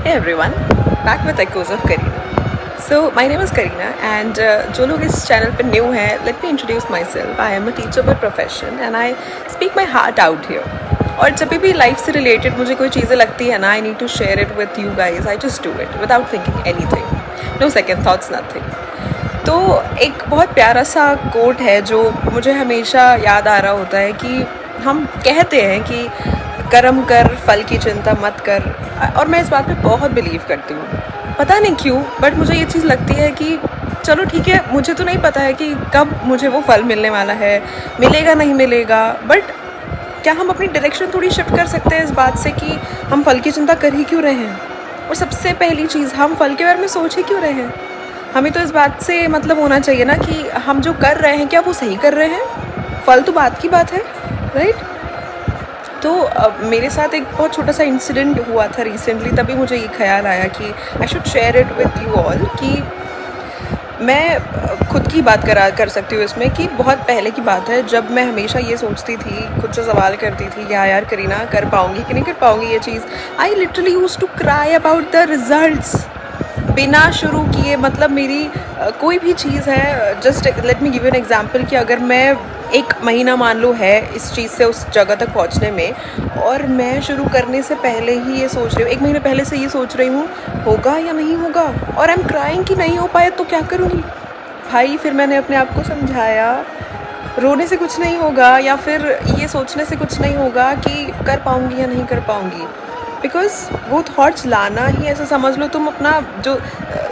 Hey everyone, back with Echoes of Karina. So my name is Karina and जो लोग इस channel पे new हैं, let me introduce myself. I am a teacher by profession and I speak my heart out here. और जब भी life से related मुझे कोई चीज़ें लगती है ना, I need to share it with you guys. I just do it without thinking anything. No second thoughts, nothing. तो एक बहुत प्यारा सा कोट है जो मुझे हमेशा याद आ रहा होता है कि हम कहते हैं कि कर्म कर, फल की चिंता मत कर, और मैं इस बात पे बहुत बिलीव करती हूँ। पता नहीं क्यों, बट मुझे ये चीज़ लगती है कि चलो ठीक है, मुझे तो नहीं पता है कि कब मुझे वो फल मिलने वाला है, मिलेगा नहीं मिलेगा, बट क्या हम अपनी डायरेक्शन थोड़ी शिफ्ट कर सकते हैं इस बात से कि हम फल की चिंता कर ही क्यों रहे हैं। और सबसे पहली चीज़, हम फल के बारे में सोच ही क्यों रहे हैं। हमें तो इस बात से मतलब होना चाहिए ना कि हम जो कर रहे हैं क्या वो सही कर रहे हैं। फल तो बात की बात है, राइट। तो मेरे साथ एक बहुत छोटा सा इंसिडेंट हुआ था रिसेंटली, तभी मुझे ये ख्याल आया कि I should share it with you all कि मैं खुद की बात कर सकती हूँ इसमें कि बहुत पहले की बात है जब मैं हमेशा ये सोचती थी, खुद से सवाल करती थी यार करीना कर पाऊँगी कि नहीं कर पाऊँगी ये चीज़। I literally used to cry about the results बिना शुरू किए। मतलब मेरी कोई भी चीज़ है, just let me give you an example कि अगर मैं एक महीना मान लो है इस चीज़ से उस जगह तक पहुंचने में, और मैं शुरू करने से पहले ही ये सोच रही हूँ, एक महीने पहले से ये सोच रही हूँ होगा या नहीं होगा, और आई एम क्राइंग कि नहीं हो पाया तो क्या करूँगी। भाई फिर मैंने अपने आप को समझाया रोने से कुछ नहीं होगा, या फिर ये सोचने से कुछ नहीं होगा कि कर पाऊँगी या नहीं कर पाऊँगी। बिकॉज वो थॉट्स लाना ही, ऐसा समझ लो तुम, अपना जो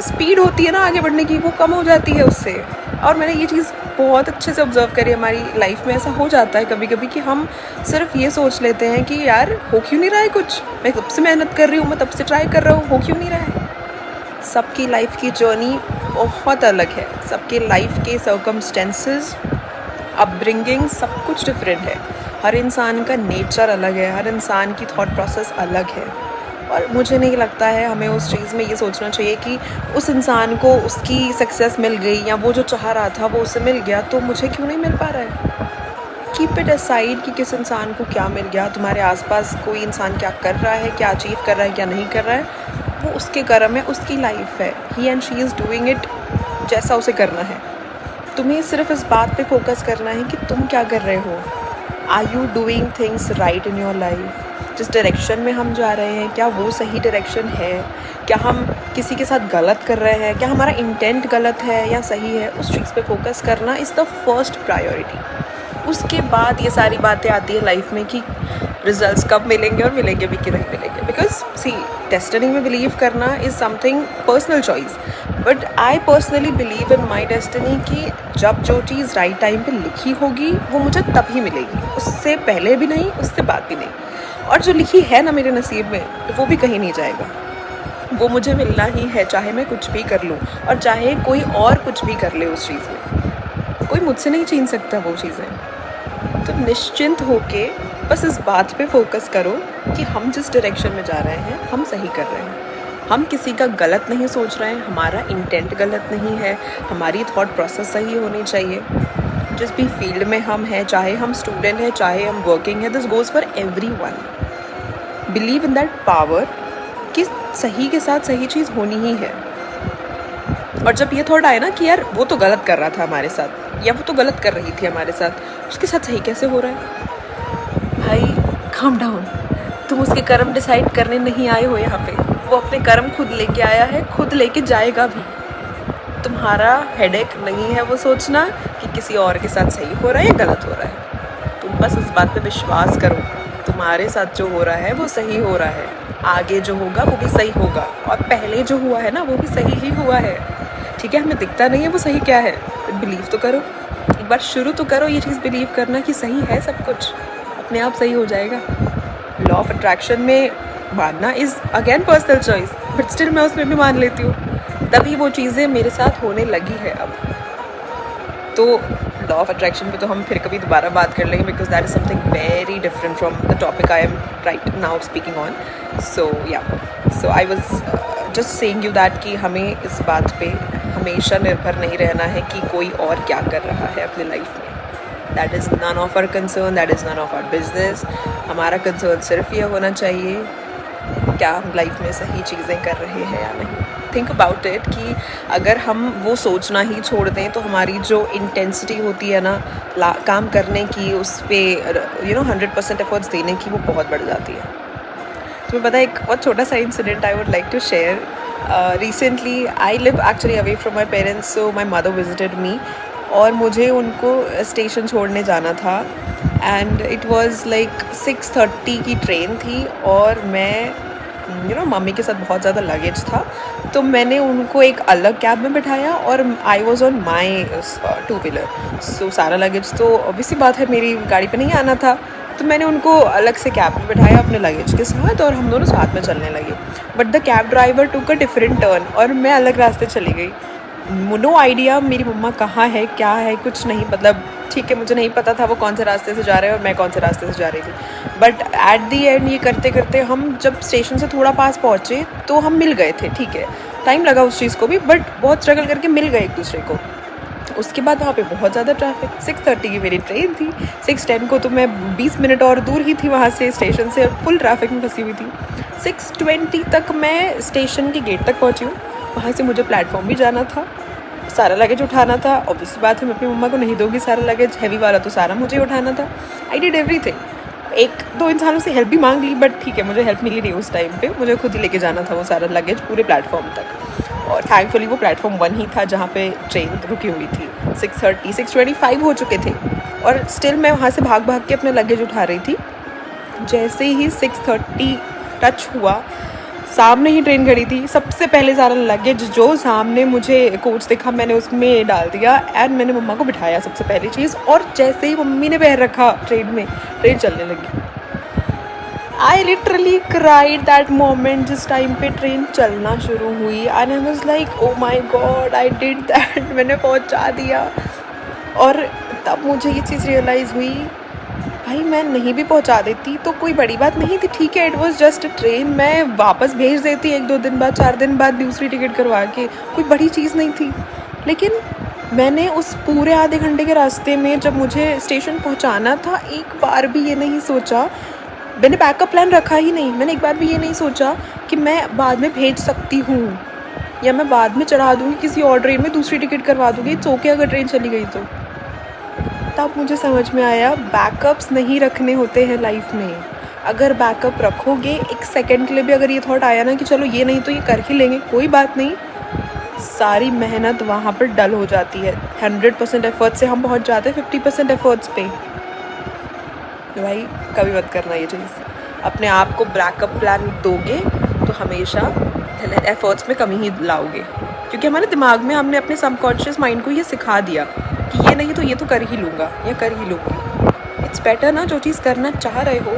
स्पीड होती है ना आगे बढ़ने की वो कम हो जाती है उससे। और मैंने ये चीज़ बहुत अच्छे से ऑब्जर्व करी हमारी लाइफ में। ऐसा हो जाता है कभी कभी कि हम सिर्फ ये सोच लेते हैं कि यार हो क्यों नहीं रहा है कुछ, मैं तब से मेहनत कर रही हूँ, मैं तब से ट्राई कर रहा हूँ, हो क्यों नहीं रहा है। सबकी लाइफ की जर्नी बहुत अलग है, सबके लाइफ के सर्कमस्टेंसेस, अपब्रिंगिंग सब कुछ डिफरेंट है। हर इंसान का नेचर अलग है, हर इंसान की थॉट प्रोसेस अलग है। और मुझे नहीं लगता है हमें उस चीज़ में ये सोचना चाहिए कि उस इंसान को उसकी सक्सेस मिल गई या वो जो चाह रहा था वो उसे मिल गया तो मुझे क्यों नहीं मिल पा रहा है। कीप इट असाइड कि किस इंसान को क्या मिल गया। तुम्हारे आसपास कोई इंसान क्या कर रहा है, क्या अचीव कर रहा है, क्या नहीं कर रहा है, वो उसके कर्म है, उसकी लाइफ है। He and she is doing it जैसा उसे करना है। तुम्हें सिर्फ इस बात पे फोकस करना है कि तुम क्या कर रहे हो। Are you doing things right in your life. जिस डायरेक्शन में हम जा रहे हैं क्या वो सही डायरेक्शन है, क्या हम किसी के साथ गलत कर रहे हैं, क्या हमारा इंटेंट गलत है या सही है। उस चीज़ पे फोकस करना इज़ द फर्स्ट प्रायोरिटी। उसके बाद ये सारी बातें आती है लाइफ में कि रिजल्ट्स कब मिलेंगे और मिलेंगे भी कि नहीं मिलेंगे। बिकॉज सी, डेस्टिनी में बिलीव करना is something personal choice, but I personally believe in my destiny कि जब जो चीज़ राइट टाइम पे लिखी होगी वो मुझे तभी मिलेगी, उससे पहले भी नहीं, उससे बाद भी नहीं। और जो लिखी है ना मेरे नसीब में वो भी कहीं नहीं जाएगा, वो मुझे मिलना ही है, चाहे मैं कुछ भी कर लूँ और चाहे कोई और कुछ भी कर ले उस चीज़ में। कोई मुझसे नहीं छीन सकता वो चीज़ें। तो निश्चिंत होके बस इस बात पे फोकस करो कि हम जिस डायरेक्शन में जा रहे हैं हम सही कर रहे हैं, हम किसी का गलत नहीं सोच रहे हैं, हमारा इंटेंट गलत नहीं है, हमारी थॉट प्रोसेस सही होनी चाहिए। जिस भी फील्ड में हम हैं, चाहे हम स्टूडेंट हैं, चाहे हम वर्किंग हैं, this goes for everyone. Believe in that power कि सही के साथ सही चीज़ होनी ही है। और जब ये थॉट आए ना कि यार वो तो गलत कर रहा था हमारे साथ, या वो तो गलत कर रही थी हमारे साथ, उसके साथ सही कैसे हो रहा है। भाई काम डाउन, तुम उसके कर्म डिसाइड करने नहीं आए हो यहाँ पे, वो अपने कर्म खुद लेके आया है, खुद लेके जाएगा भी। तुम्हारा हेडेक नहीं है वो सोचना कि किसी और के साथ सही हो रहा है या गलत हो रहा है। तुम बस इस बात पे विश्वास करो, तुम्हारे साथ जो हो रहा है वो सही हो रहा है, आगे जो होगा वो भी सही होगा, और पहले जो हुआ है ना वो भी सही ही हुआ है। ठीक है, हमें दिखता नहीं है वो सही क्या है, बट बिलीव तो करो, एक बार शुरू तो करो ये चीज़ बिलीव करना कि सही है सब कुछ, अपने आप सही हो जाएगा। लॉ ऑफ अट्रैक्शन में मानना is again personal choice, but still मैं उसमें भी मान लेती हूँ, तभी वो चीज़ें मेरे साथ होने लगी है अब। तो लॉ ऑफ अट्रैक्शन पे तो हम फिर कभी दोबारा बात कर लेंगे, because that is something very different from the topic I am right now speaking on. So I was just saying you that कि हमें इस बात पे हमेशा निर्भर नहीं रहना है कि कोई और क्या कर रहा है अपनी लाइफ में। That is none of our concern, that is none of our business. हमारा कंसर्न सिर्फ ये होना चाहिए क्या हम लाइफ में सही चीज़ें कर रहे हैं या नहीं। थिंक अबाउट इट कि अगर हम वो सोचना ही छोड़ दें तो हमारी जो इंटेंसिटी होती है ना काम करने की, उस पर 100% एफर्ट्स देने की, वो बहुत बढ़ जाती है। तुम्हें पता है एक बहुत छोटा सा incident I would like to share. Recently I live actually away from my parents, so my mother visited me और मुझे उनको स्टेशन छोड़ने जाना था एंड इट वाज लाइक 6:30 की ट्रेन थी और मैं मम्मी के साथ बहुत ज़्यादा लगेज था, तो मैंने उनको एक अलग कैब में बिठाया और आई वॉज ऑन माई 2-व्हीलर। सो सारा लगेज तो ऑब्वियसली बात है मेरी गाड़ी पे नहीं आना था, तो मैंने उनको अलग से कैब में बिठाया अपने लगेज के साथ और हम दोनों साथ में चलने लगे। But the cab driver took a different turn और मैं अलग रास्ते चली गई। नो आइडिया मेरी मम्मा कहाँ है, क्या है, कुछ नहीं, मतलब ठीक है, मुझे नहीं पता था वो कौन से रास्ते से जा रहे हैं और मैं कौन से रास्ते से जा रही थी। बट एट दी एंड ये करते करते हम जब स्टेशन से थोड़ा पास पहुँचे तो हम मिल गए थे। ठीक है, टाइम लगा उस चीज़ को भी, बट बहुत स्ट्रगल करके मिल गए एक दूसरे को। उसके बाद वहाँ पे बहुत ज़्यादा ट्रैफिक, 6:30 की मेरी ट्रेन थी, 6:10 को तो मैं 20 मिनट और दूर ही थी वहाँ से स्टेशन से, फुल ट्रैफिक में फंसी हुई थी। 6:20 तक मैं स्टेशन के गेट तक पहुँची हूँ। वहाँ से मुझे प्लेटफॉर्म भी जाना था, सारा लगेज उठाना था। ऑब्वियसली बात है मैं अपनी मम्मा को नहीं दूँगी सारा लगेज, हैवी वाला तो सारा मुझे उठाना था। I did everything. एक दो इंसानों से हेल्प भी मांग ली, बट ठीक है, मुझे हेल्प मिली नहीं उस टाइम पे, मुझे खुद ही लेके जाना था वो सारा लगेज पूरे प्लेटफॉर्म तक। और थैंकफुली वो प्लेटफॉर्म 1 ही था जहाँ पे ट्रेन रुकी हुई थी। 6:25 हो चुके थे और स्टिल मैं वहाँ से भाग भाग के अपने लगेज उठा रही थी। जैसे ही 6:30 टच हुआ, सामने ही ट्रेन खड़ी थी, सबसे पहले सारा लगेज जो सामने मुझे कोच दिखा मैंने उसमें डाल दिया एंड मैंने मम्मा को बिठाया सबसे पहली चीज़। और जैसे ही मम्मी ने पैर रखा ट्रेन में, ट्रेन चलने लगी। I literally cried that moment जिस टाइम पे ट्रेन चलना शुरू हुई and I was like oh my God, I did that, मैंने पहुंचा दिया। और तब मुझे ये चीज़ रियलाइज़ हुई, भाई मैं नहीं भी पहुंचा देती तो कोई बड़ी बात नहीं थी। ठीक है, it was just a train, मैं वापस भेज देती 1-2 दिन बाद, 4 दिन बाद दूसरी टिकट करवा के, कोई बड़ी चीज़ नहीं थी। लेकिन मैंने उस पूरे आधे घंटे के रास्ते में जब मुझे स्टेशन पहुंचाना था, एक बार भी ये नहीं सोचा, मैंने बैकअप प्लान रखा ही नहीं। मैंने एक बार भी ये नहीं सोचा कि मैं बाद में भेज सकती हूँ या मैं बाद में चढ़ा दूँगी किसी और ट्रेन में, दूसरी टिकट करवा दूँगी, इट्स ओके अगर ट्रेन चली गई तो। तब मुझे समझ में आया बैकअप्स नहीं रखने होते हैं लाइफ में। अगर बैकअप रखोगे, एक सेकंड के लिए भी अगर ये थॉट आया ना कि चलो ये नहीं तो ये कर ही लेंगे, कोई बात नहीं, सारी मेहनत वहाँ पर डल हो जाती है। 100% एफर्ट से हम पहुँच जाते हैं 50% एफर्ट्स पे। तो भाई कभी मत करना ये चीज़। अपने आप को बैकअप प्लान दोगे तो हमेशा एफर्ट्स में कमी ही लाओगे, क्योंकि हमारे दिमाग में हमने अपने सबकॉन्शियस माइंड को ये सिखा दिया कि ये नहीं तो ये तो कर ही लूँगा या कर ही लूँगी। इट्स बेटर ना, जो चीज़ करना चाह रहे हो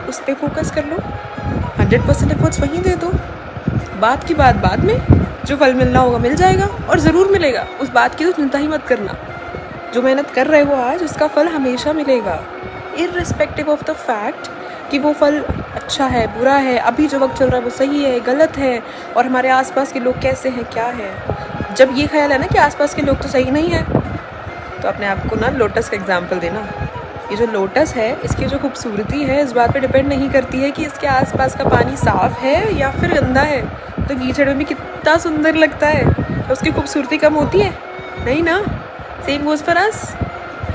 उस पर फोकस कर लो, 100% एफर्ट्स वहीं दे दो। बात की बात बाद में, जो फल मिलना होगा मिल जाएगा और ज़रूर मिलेगा, उस बात की तो चिंता ही मत करना। जो मेहनत कर रहे हो आज, उसका फल हमेशा मिलेगा, इर्रिस्पेक्टिव ऑफ द फैक्ट कि वो फल अच्छा है, बुरा है, अभी जो वक्त चल रहा है वो सही है, गलत है, और हमारे आसपास के लोग कैसे हैं, क्या है। जब ये ख्याल है ना कि आसपास के लोग तो सही नहीं है, तो अपने आप को ना लोटस का एग्जाम्पल देना। ये जो लोटस है, इसकी जो खूबसूरती है इस बात पे डिपेंड नहीं करती है कि इसके आसपास का पानी साफ़ है या फिर गंदा है। तो कीचड़ में भी कितना सुंदर लगता है, तो उसकी खूबसूरती कम होती है? नहीं ना। Same goes for us.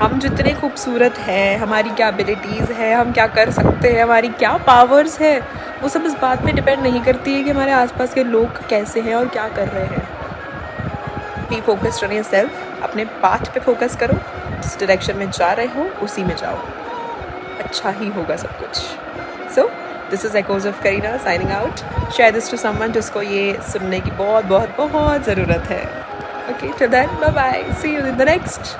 हम जितने खूबसूरत हैं, हमारी क्या एबिलिटीज़ है, हम क्या कर सकते हैं, हमारी क्या पावर्स है, वो सब इस बात पे डिपेंड नहीं करती है कि हमारे आसपास के लोग कैसे हैं और क्या कर रहे हैं। बी फोकस्ड ऑन योरसेल्फ, अपने पाथ पे फोकस करो, जिस डायरेक्शन में जा रहे हो उसी में जाओ, अच्छा ही होगा सब कुछ। So this is echoes of Kareena signing out. Share this to someone जिसको ये सुनने की बहुत बहुत बहुत ज़रूरत है। Okay, till then bye bye, see you in the next.